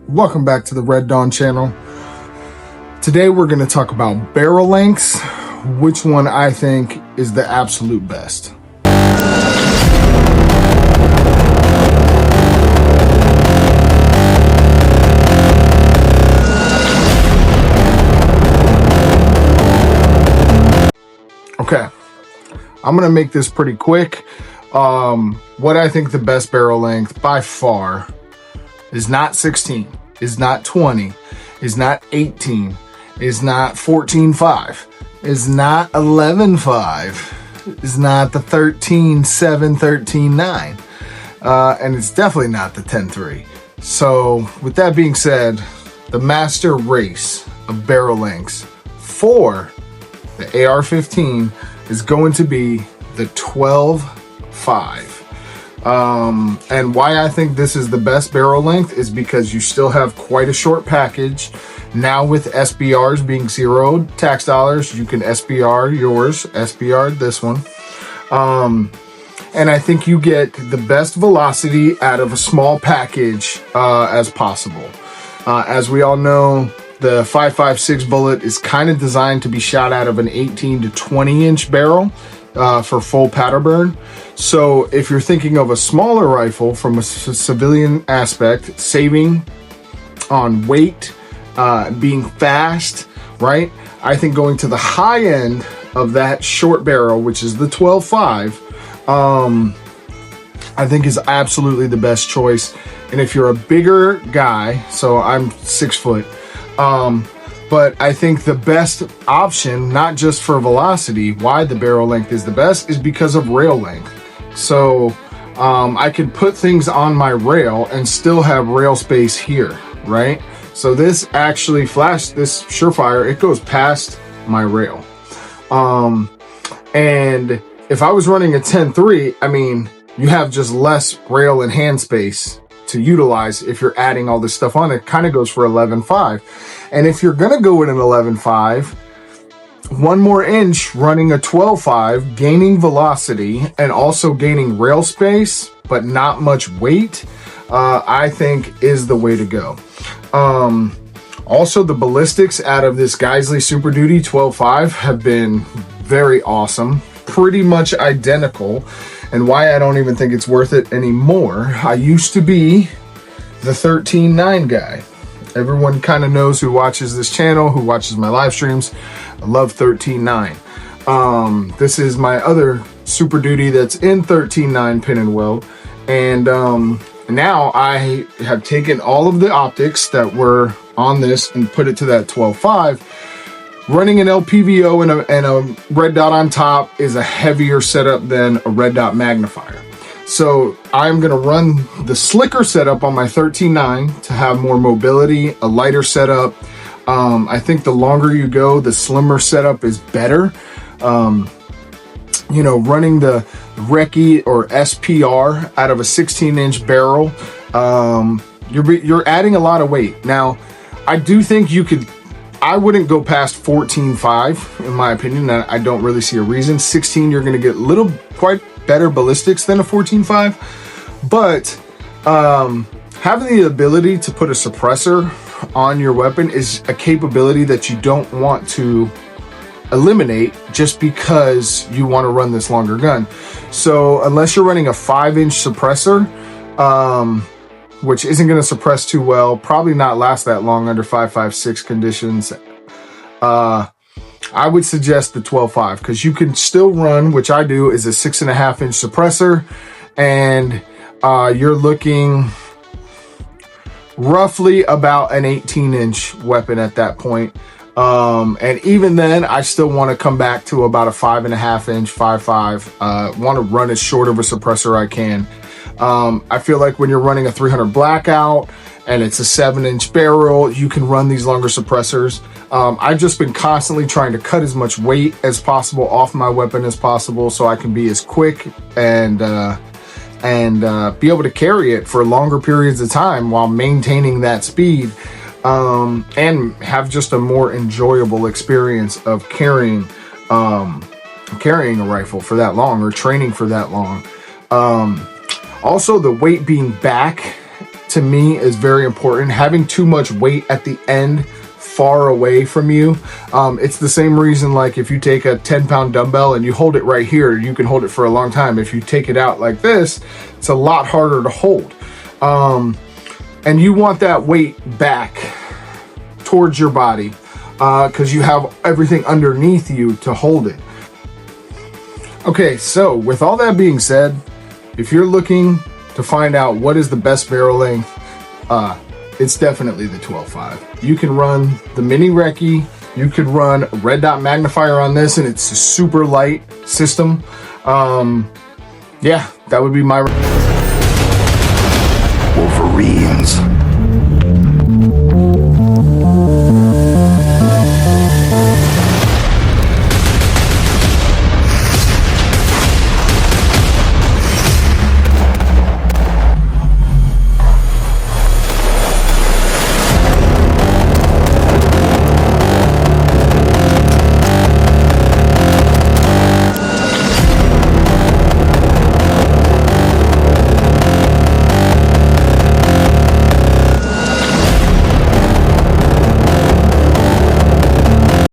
Welcome back to the Red Dawn channel. Today we're going to talk about barrel lengths, which one I think is the absolute best. Okay, I'm going to make this pretty quick. What I think the best barrel length by far is not 16, is not 20, is not 18, is not 14.5, is not 11.5, is not the 13.7, 13.9, and it's definitely not the 10.3. So with that being said, the master race of barrel lengths for the AR-15 is going to be the 12.5. And why I think this is the best barrel length is because you still have quite a short package. Now with SBRs being zeroed tax dollars, you can SBR yours, SBR this one. And I think you get the best velocity out of a small package as possible. As we all know, the 5.56 bullet is kind of designed to be shot out of an 18 to 20 inch barrel for full powder burn. So if you're thinking of a smaller rifle from a civilian aspect, saving on weight, being fast, right? I think going to the high end of that short barrel, which is the 12.5, I think is absolutely the best choice. And if you're a bigger guy, so I'm 6 foot, but I think the best option, not just for velocity, why the barrel length is the best is because of rail length. So I could put things on my rail and still have rail space here, right? So this actually this Surefire, it goes past my rail. And if I was running a 10.3, I mean, you have just less rail and hand space to utilize. If you're adding all this stuff on, it kind of goes for 11.5. And if you're gonna go with an 11.5, 1 more inch running a 12.5, gaining velocity and also gaining rail space, but not much weight, I think is the way to go. Also, the ballistics out of this Geisley Super Duty 12.5 have been very awesome, pretty much identical. And why I don't even think it's worth it anymore. I used to be the 13.9 guy. Everyone kind of knows who watches this channel, who watches my live streams. I love 13.9. This is my other Super Duty that's in 13.9 pin and weld. And now I have taken all of the optics that were on this and put it to that 12.5. Running an LPVO and a red dot on top is a heavier setup than a red dot magnifier. So I'm gonna run the slicker setup on my 13.9 to have more mobility, a lighter setup. I think the longer you go, the slimmer setup is better. You know, running the Recce or SPR out of a 16-inch barrel, you're adding a lot of weight. Now, I do think I wouldn't go past 14.5 in my opinion. I don't really see a reason. 16, you're going to get quite better ballistics than a 14.5, but having the ability to put a suppressor on your weapon is a capability that you don't want to eliminate just because you want to run this longer gun. So unless you're running a 5-inch suppressor, which isn't going to suppress too well, probably not last that long under 5.56 conditions, I would suggest the 12.5 because you can still run, which I do, is a 6.5-inch suppressor, and you're looking roughly about an 18-inch weapon at that point. And even then, I still want to come back to about a 5.5-inch, 5.5. Want to run as short of a suppressor I can. I feel like when you're running a 300 blackout and it's a 7-inch barrel, you can run these longer suppressors. I've just been constantly trying to cut as much weight as possible off my weapon as possible so I can be as quick and be able to carry it for longer periods of time while maintaining that speed, and have just a more enjoyable experience of carrying a rifle for that long or training for that long. Also, the weight being back to me is very important. Having too much weight at the end far away from you, it's the same reason, like if you take a 10-pound dumbbell and you hold it right here, you can hold it for a long time. If you take it out like this, it's a lot harder to hold. And you want that weight back towards your body, because you have everything underneath you to hold it. Okay, so with all that being said, if you're looking to find out what is the best barrel length, it's definitely the 12.5. You can run the mini recce, you could run a red dot magnifier on this, and it's a super light system. Yeah, that would be my... Wolverines.